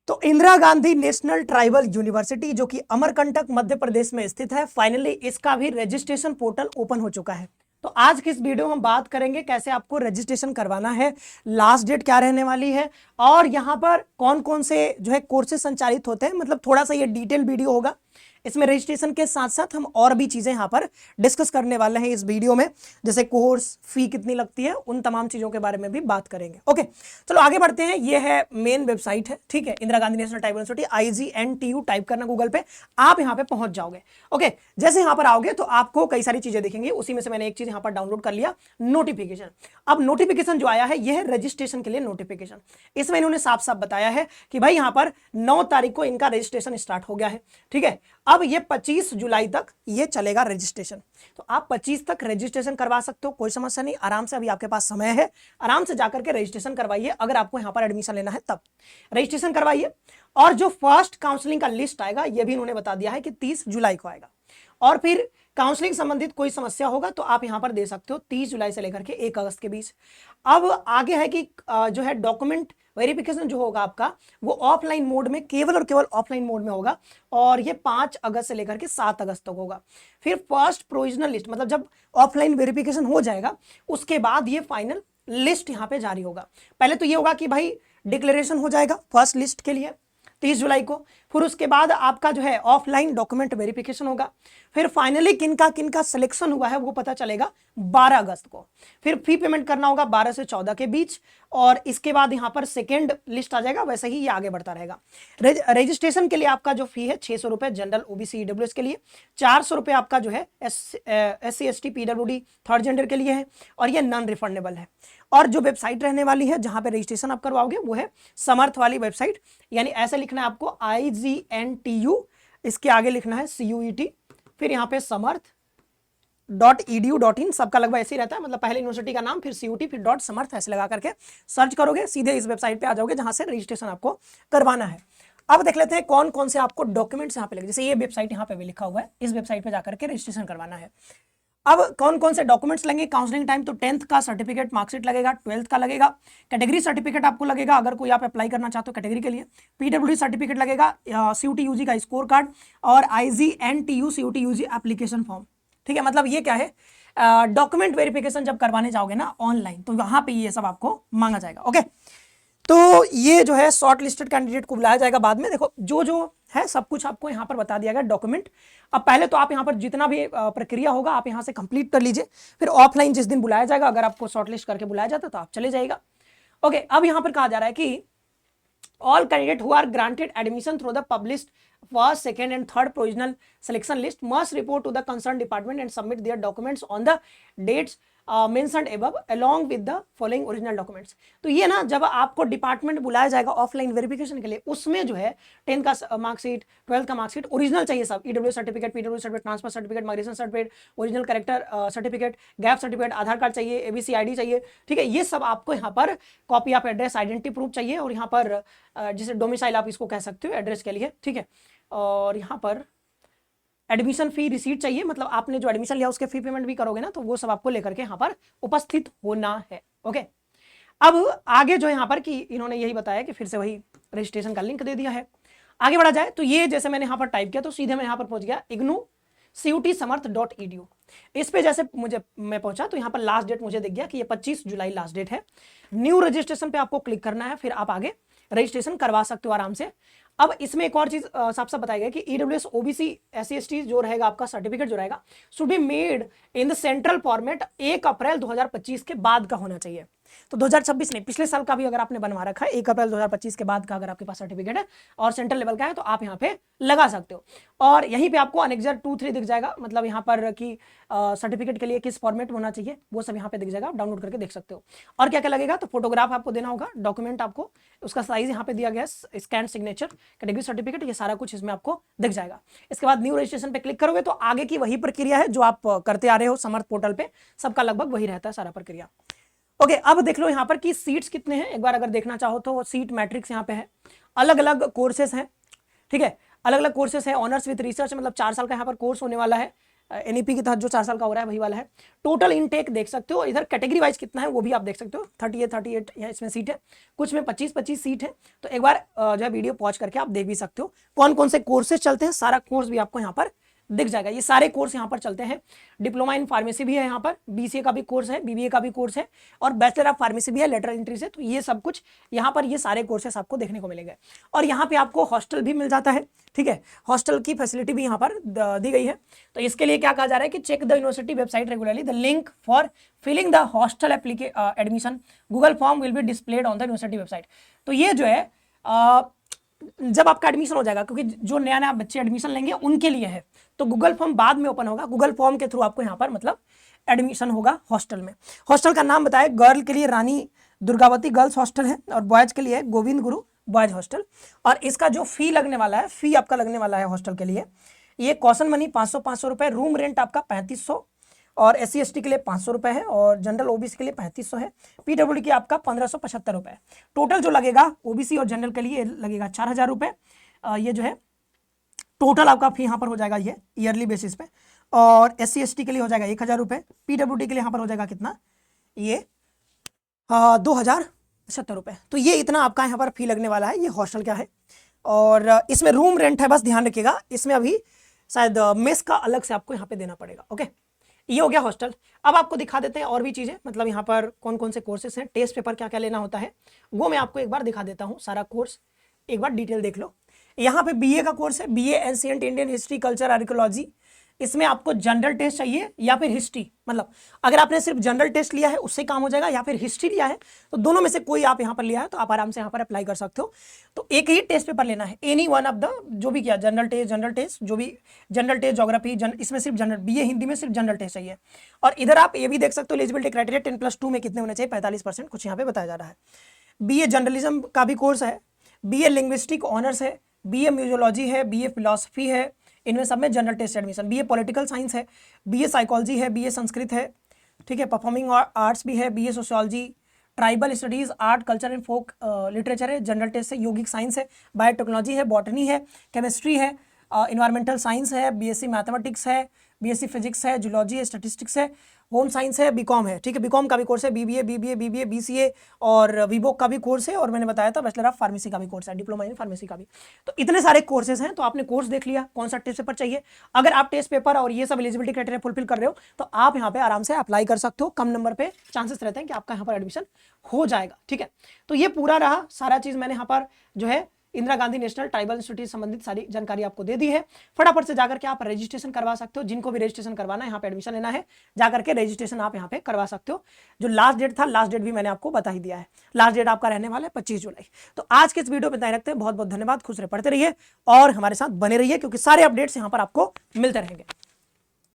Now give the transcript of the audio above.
तो Indira Gandhi national tribal university जो कि अमरकंटक मध्य प्रदेश में स्थित है, फाइनली इसका भी रजिस्ट्रेशन पोर्टल ओपन हो चुका है। तो आज की इस वीडियो में हम बात करेंगे कैसे आपको रजिस्ट्रेशन करवाना है, लास्ट डेट क्या रहने वाली है और यहाँ पर कौन कौन से जो है कोर्सेज संचालित होते हैं। मतलब थोड़ा सा ये डिटेल वीडियो होगा। इसमें रजिस्ट्रेशन के साथ साथ हम और भी चीजें यहाँ पर डिस्कस करने वाले हैं इस वीडियो में, जैसे कोर्स फी कितनी लगती है, उन तमाम चीजों के बारे में भी बात करेंगे। ओके, चलो आगे बढ़ते हैं। ये है मेन वेबसाइट है, ठीक है, Indira Gandhi national tribal university, IGNTU type करना गूगल पे, आप यहाँ पे पहुंच जाओगे। ओके, जैसे यहाँ पर आओगे तो आपको कई सारी चीजें दिखेंगी, उसी में से मैंने एक चीज यहाँ पर डाउनलोड कर लिया, नोटिफिकेशन। अब नोटिफिकेशन जो आया है यह है रजिस्ट्रेशन के लिए नोटिफिकेशन। इसमें इन्होंने साफ साफ बताया है कि भाई यहाँ पर 9 तारीख को इनका रजिस्ट्रेशन स्टार्ट हो गया है, ठीक है। अब ये 25 जुलाई तक ये चलेगा रजिस्ट्रेशन। तो आप 25 तक रजिस्ट्रेशन करवा सकते हो, कोई समस्या नहीं, आराम से, अभी आपके पास समय है, आराम से जाकर के रजिस्ट्रेशन करवाइए। अगर आपको यहां पर एडमिशन लेना है तब रजिस्ट्रेशन करवाइए। और जो फर्स्ट काउंसलिंग का लिस्ट आएगा ये भी इन्होंने बता दिया है कि 30 जुलाई को आएगा। और फिर काउंसलिंग संबंधित कोई समस्या होगा तो आप यहां पर दे सकते हो 30 जुलाई से लेकर के 1 अगस्त के बीच। अब आगे है कि जो है डॉक्यूमेंट वेरिफिकेशन जो होगा आपका वो ऑफलाइन मोड में, केवल और केवल ऑफलाइन मोड में होगा, और ये 5 अगस्त से लेकर के 7 अगस्त तक होगा। फिर फर्स्ट प्रोविजनल लिस्ट, मतलब जब ऑफलाइन वेरिफिकेशन हो जाएगा उसके बाद ये फाइनल लिस्ट यहां पे जारी होगा। पहले तो ये होगा कि भाई डिक्लेरेशन हो जाएगा फर्स्ट लिस्ट के लिए 30 जुलाई को, फिर उसके बाद आपका जो है ऑफलाइन डॉक्यूमेंट वेरिफिकेशन होगा, फिर फाइनली किनका सिलेक्शन हुआ है वो पता चलेगा 12 अगस्त को। फिर फी पेमेंट करना होगा 12 से 14 के बीच, और इसके बाद यहां पर सेकेंड लिस्ट आ जाएगा। वैसे ही ये आगे बढ़ता रहेगा। रजिस्ट्रेशन के लिए आपका जो फी है 600 रुपए जनरल, OBC, EWS के लिए, 400 रुपए आपका जो है SC ST PWD third gender के लिए है, और ये नॉन रिफंडेबल है। और जो वेबसाइट रहने वाली है जहां पे रजिस्ट्रेशन आप करवाओगे वो है समर्थ वाली वेबसाइट, यानी ऐसे लिखना है आपको IGNTU, इसके आगे लिखना है CUET, फिर यहाँ पे समर्थ.edu.in, सबका लगभग ऐसे ही रहता है, मतलब पहले यूनिवर्सिटी का नाम, फिर CUT, फिर .समर्थ, ऐसे लगा करके सर्च करोगे, सीधे इस वेबसाइट पे आ जाओगे जहां से रजिस्ट्रेशन आपको करवाना है। अब देख लेते हैं कौन कौन से आपको डॉक्यूमेंट्स यहाँ पे लगे। जैसे ये वेबसाइट यहाँ पे भी लिखा हुआ है, इस वेबसाइट पे जाकर के रजिस्ट्रेशन करवाना है। अब कौन कौन से डॉक्यूमेंट्स लगेंगे काउंसलिंग टाइम, तो 10th का सर्टिफिकेट, मार्कशीट लगेगा, 12th का लगेगा, कैटेगरी सर्टिफिकेट आपको लगेगा अगर कोई आप अप्लाई करना चाहते हो कैटेगरी के लिए, PWD सर्टिफिकेट लगेगा, CUT UG का स्कोर कार्ड, और IGNTU CUT UG application form, ठीक है। मतलब ये क्या है, डॉक्यूमेंट वेरिफिकेशन जब करवाने जाओगे ना ऑनलाइन तो वहां पे ये सब आपको मांगा जाएगा। ओके, तो ये जो है शॉर्ट लिस्टेड कैंडिडेट को बुलाया जाएगा बाद में। देखो जो जो है सब कुछ आपको यहाँ पर बता दिया गया डॉक्यूमेंट। अब पहले तो आप यहाँ पर जितना भी प्रक्रिया होगा आप यहाँ से कंप्लीट कर लीजिए, फिर ऑफलाइन जिस दिन बुलाया जाएगा, अगर आपको शॉर्ट लिस्ट करके बुलाया जाता तो आप चले जाएगा। ओके, अब यहाँ पर कहा जा रहा है कि all candidate who are granted admission through the published first, second and third provisional selection list must report to the concerned department and submit their documents on the dates mentioned above along with the following original documents। तो ये ना जब आपको department बुलाया जाएगा offline verification के लिए, उसमें जो है 10th का मार्कशीट, 12th का मार्कशीट ओरिजिनल चाहिए सब, EWS certificate, PWD certificate, transfer certificate, migration certificate, original character certificate, gap certificate, Aadhaar card चाहिए, ABC ID चाहिए, ठीक है। ये सब आपको यहाँ पर copy of address, identity proof चाहिए, और यहाँ पर जैसे डोमिसाइल आप इसको कह सकते हो एड्रेस के लिए, ठीक है। और यहाँ पर एडमिशन फी रिसीट चाहिए, मतलब आपने जो एडमिशन लिया उसके फी पेमेंट भी करोगे ना, तो वो सब आपको लेकर के यहाँ पर उपस्थित होना है। ओके, अब आगे जो यहाँ पर कि इन्होंने यही बताया कि फिर से वही रजिस्ट्रेशन का लिंक दे दिया है। आगे बढ़ा जाए तो ये जैसे मैंने यहाँ पर टाइप किया तो सीधे मैं यहाँ पर पहुंच गया IGNU CUT समर्थ.edu। इस पे जैसे मैं पहुंचा तो यहाँ पर लास्ट डेट मुझे दिख गया कि ये 25 जुलाई लास्ट डेट है। न्यू रजिस्ट्रेशन पे आपको क्लिक करना है, फिर आप आगे रजिस्ट्रेशन करवा सकते हो आराम से। अब इसमें एक और चीज साफ साफ बताया गया कि EWS OBC SC ST जो रहेगा आपका सर्टिफिकेट जो रहेगा should be made in the central format 1 अप्रैल 2025 के बाद का होना चाहिए। तो 2026 नहीं, पिछले साल का भी अगर आपने बनवा रखा है 1 अप्रैल 2025 के बाद का अगर आपके पास सर्टिफिकेट है और सेंट्रल लेवल का है तो आप यहाँ पे लगा सकते हो। और यहीं पे आपको अनेक्जर 2-3 दिख जाएगा, मतलब यहाँ पर कि सर्टिफिकेट के लिए किस फॉर्मेट होना चाहिए वो सब यहाँ पे दिख जाएगा, आप डाउनलोड करके देख सकते हो। और क्या क्या लगेगा, तो फोटोग्राफ आपको देना होगा, डॉक्यूमेंट आपको उसका साइज यहाँ पे दिया गया है, स्कैन सिग्नेचर, कैटेगरी सर्टिफिकेट, ये सारा कुछ इसमें आपको दिख जाएगा। इसके बाद न्यू रजिस्ट्रेशन पे क्लिक करोगे तो आगे की वही प्रक्रिया है जो आप करते आ रहे हो समर्थ पोर्टल पे, सबका लगभग वही रहता है सारा प्रक्रिया। ओके, अब देख लो यहाँ पर कि सीट्स कितने हैं, एक बार अगर देखना चाहो तो सीट मैट्रिक्स यहाँ पे है, अलग अलग कोर्सेस हैं, ठीक है, अलग अलग कोर्सेस हैं। ऑनर्स विद रिसर्च मतलब 4 साल का यहाँ पर कोर्स होने वाला है। NEP के तहत जो 4 साल का हो रहा है वही वाला है। टोटल इनटेक देख सकते हो, इधर कैटेगरी वाइज कितना है वो भी आप देख सकते हो। 38 या इसमें सीट है, कुछ में 25 सीट है। तो एक बार जो है वीडियो पॉज करके आप देख भी सकते हो कौन कौन से कोर्सेज चलते हैं, सारा कोर्स भी आपको यहाँ पर दिख जाएगा। ये सारे कोर्स यहाँ पर चलते हैं। डिप्लोमा इन फार्मेसी भी है यहाँ पर, BCA का भी कोर्स है, BBA का भी कोर्स है और बैचलर ऑफ फार्मेसी भी है लेटर एंट्री से। तो ये सब कुछ यहाँ पर ये सारे कोर्सेस आपको देखने को मिलेंगे। और यहाँ पे आपको हॉस्टल भी मिल जाता है, ठीक है, हॉस्टल की फैसिलिटी भी यहाँ पर दी गई है। तो इसके लिए क्या कहा जा रहा है कि check the university website regularly, the link for filling the hostel admission Google form will be displayed on the university website. तो ये जो है जब आपका एडमिशन हो जाएगा, क्योंकि जो नया नया बच्चे एडमिशन लेंगे उनके लिए है, तो गूगल फॉर्म बाद में ओपन होगा। गूगल फॉर्म के थ्रू आपको यहाँ पर मतलब एडमिशन होगा हॉस्टल में। हॉस्टल का नाम बताया, गर्ल के लिए रानी दुर्गावती गर्ल्स हॉस्टल है और बॉयज के लिए गोविंद गुरु बॉयज हॉस्टल। और इसका जो फी लगने वाला है, फी आपका लगने वाला है हॉस्टल के लिए, ये कॉशन मनी 500 रुपए, रूम रेंट आपका 3500 और SC ST के लिए 500 रुपए है और जनरल OBC के लिए 3500 है। PWD के आपका 1575 रुपए। टोटल जो लगेगा OBC और जनरल के लिए लगेगा 4000 रुपए। ये जो है टोटल आपका फी यहाँ पर हो जाएगा ये ईयरली बेसिस पे। और SC ST के लिए हो जाएगा 1000 रुपए। PWD के लिए यहाँ पर हो जाएगा कितना, ये 2075 रुपए। तो ये इतना आपका यहाँ पर फी लगने वाला है। ये हॉस्टल क्या है, और इसमें रूम रेंट है, बस ध्यान रखिएगा, इसमें अभी शायद मेस का अलग से आपको यहाँ पे देना पड़ेगा। ओके, ये हो गया हॉस्टल। अब आपको दिखा देते हैं और भी चीजें, मतलब यहाँ पर कौन कौन से कोर्सेस हैं, टेस्ट पेपर क्या क्या लेना होता है, वो मैं आपको एक बार दिखा देता हूँ। सारा कोर्स एक बार डिटेल देख लो। यहाँ पे BA का कोर्स है, BA ancient Indian history culture archaeology. इसमें आपको जनरल टेस्ट चाहिए या फिर हिस्ट्री, मतलब अगर आपने सिर्फ जनरल टेस्ट लिया है उससे काम हो जाएगा, या फिर हिस्ट्री लिया है तो दोनों में से कोई आप यहाँ पर लिया है तो आप आराम से यहाँ पर अप्लाई कर सकते हो। तो एक ही टेस्ट पेपर लेना है, एनी वन ऑफ द, जो भी किया, जनरल टेस्ट जो भी, जनरल टेस्ट ज्योग्राफी, इसमें सिर्फ जनरल, BA हिंदी में सिर्फ जनरल टेस्ट चाहिए। और इधर आप ये भी देख सकते हो एलिजिबिलिटी क्राइटेरिया 10+2 में कितने होने चाहिए, 45% कुछ यहाँ पे बताया जा रहा है। BA जर्नलिज्म का भी कोर्स है, BA लिंग्विस्टिक ऑनर्स है, BA म्यूजियोलॉजी है, BA फिलॉसफी है, इनमें सब में general test admission. BA political science है, BA साइकोलॉजी है, BA संस्कृत है, ठीक है, परफॉर्मिंग आर्ट्स भी है, BA sociology, tribal studies, art culture and folk literature है, जनरल टेस्ट है, यौगिक साइंस है, बायोटेक्नोलॉजी है, बॉटनी है, केमिस्ट्री है, इन्वायरमेंटल साइंस है, BSc मैथमेटिक्स है, BSc फिजिक्स है, जूलॉजी है, स्टैटिस्टिक्स है, होम साइंस है, BCom है, ठीक है, BCom का भी कोर्स है, BBA, BCA और VBOC का भी कोर्स है, और मैंने बताया था बैचलर ऑफ फार्मेसी का भी कोर्स है, डिप्लोमा इन फार्मेसी का भी। तो इतने सारे कोर्सेज हैं। तो आपने कोर्स देख लिया, कौन सा टेस्ट पेपर चाहिए। अगर आप टेस्ट पेपर और ये सब एलिजिबिलिटी क्राइटेरिया फुलफिल कर रहे हो तो आप यहाँ पे आराम से अप्लाई कर सकते हो। कम नंबर पे चांसेस रहते हैं कि आपका यहाँ पर एडमिशन हो जाएगा, ठीक है। तो ये पूरा रहा, सारा चीज मैंने यहाँ पर जो है Indira Gandhi national tribal institute से संबंधित सारी जानकारी आपको दे दी है। फटाफट से जाकर के आप रजिस्ट्रेशन करवा सकते हो। जिनको भी रजिस्ट्रेशन करवाना है, यहाँ पे एडमिशन लेना है, जाकर के रजिस्ट्रेशन आप यहाँ पे करवा सकते हो। जो लास्ट डेट था, लास्ट डेट भी मैंने आपको बता ही दिया है। लास्ट डेट आपका रहने वाला है 25 जुलाई। तो आज के इस वीडियो में इतना ही रखते हैं। बहुत बहुत धन्यवाद, खुश रहे, पढ़ते रहिए और हमारे साथ बने रहिए, क्योंकि सारे अपडेट्स यहाँ पर आपको मिलते रहेंगे।